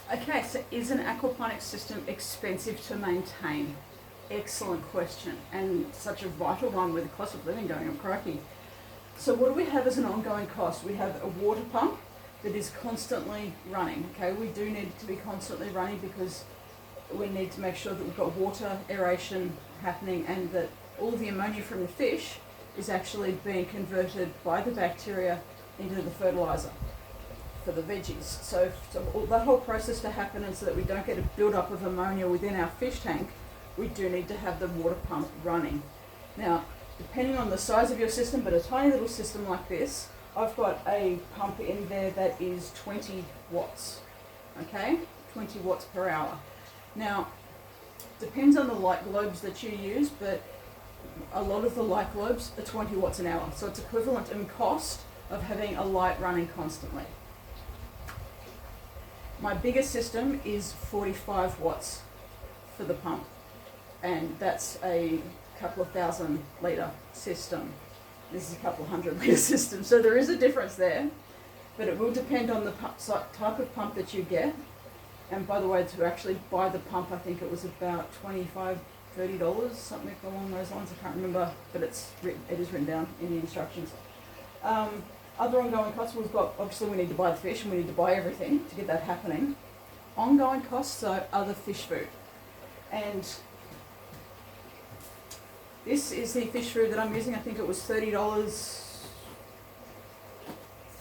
Okay, so is an aquaponics system expensive to maintain? Excellent question, and such a vital one with the cost of living going up, crikey. So what do we have as an ongoing cost? We have a water pump that is constantly running. Okay, we do need to be constantly running because we need to make sure that we've got water aeration happening and that all of the ammonia from the fish is actually being converted by the bacteria into the fertilizer for the veggies. So all that whole process to happen, and so that we don't get a build-up of ammonia within our fish tank, we do need to have the water pump running. Now, depending on the size of your system, but a tiny little system like this, I've got a pump in there that is 20 watts, okay? 20 watts per hour. Now, depends on the light globes that you use, but a lot of the light globes are 20 watts an hour. So it's equivalent in cost of having a light running constantly. My biggest system is 45 watts for the pump, and that's a couple of 1,000 litre system. This is a couple of 100 litre system, so there is a difference there, but it will depend on the type of pump that you get. And by the way, to actually buy the pump, I think it was about $25, $30, something along those lines. I can't remember, but it is written down in the instructions. Other ongoing costs, we've got, obviously we need to buy the fish and we need to buy everything to get that happening. Ongoing costs are other fish food. And this is the fish food that I'm using. I think it was $30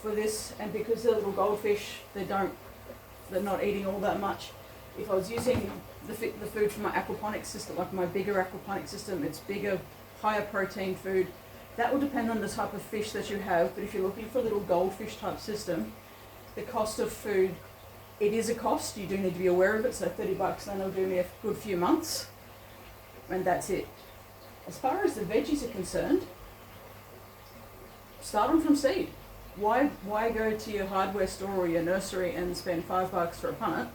for this, and because they're little goldfish, they're not eating all that much. If I was using the food from my aquaponics system, like my bigger aquaponics system, it's bigger, higher protein food. That will depend on the type of fish that you have, but if you're looking for a little goldfish type system, the cost of food, it is a cost. You do need to be aware of it, so $30 then will do me a good few months, and that's it. As far as the veggies are concerned, start them from seed. Why go to your hardware store or your nursery and spend $5 for a punnet?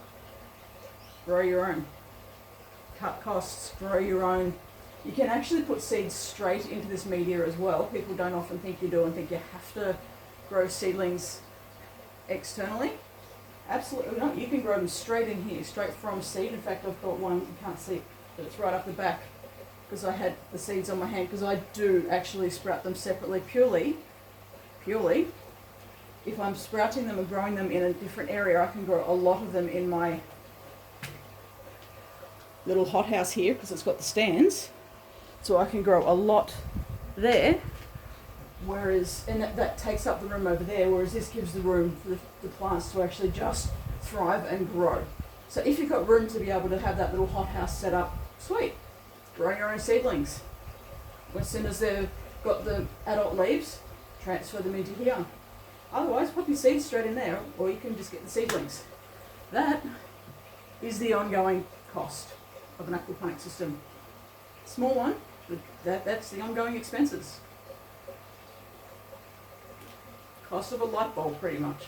Grow your own. Cut costs, grow your own. You can actually put seeds straight into this media as well. People don't often think you do and think you have to grow seedlings externally. Absolutely not. You can grow them straight in here, straight from seed. In fact, I've got one, you can't see it, but it's right up the back because I had the seeds on my hand, because I do actually sprout them separately purely. If I'm sprouting them and growing them in a different area, I can grow a lot of them in my little hothouse here because it's got the stands. So I can grow a lot there, whereas, and that takes up the room over there, whereas this gives the room for the plants to actually just thrive and grow. So if you've got room to be able to have that little hothouse set up, sweet, grow your own seedlings. As soon as they've got the adult leaves, transfer them into here. Otherwise, pop your seeds straight in there, or you can just get the seedlings. That is the ongoing cost of an aquaponic system. Small one, but that's the ongoing expenses. Cost of a light bulb, pretty much.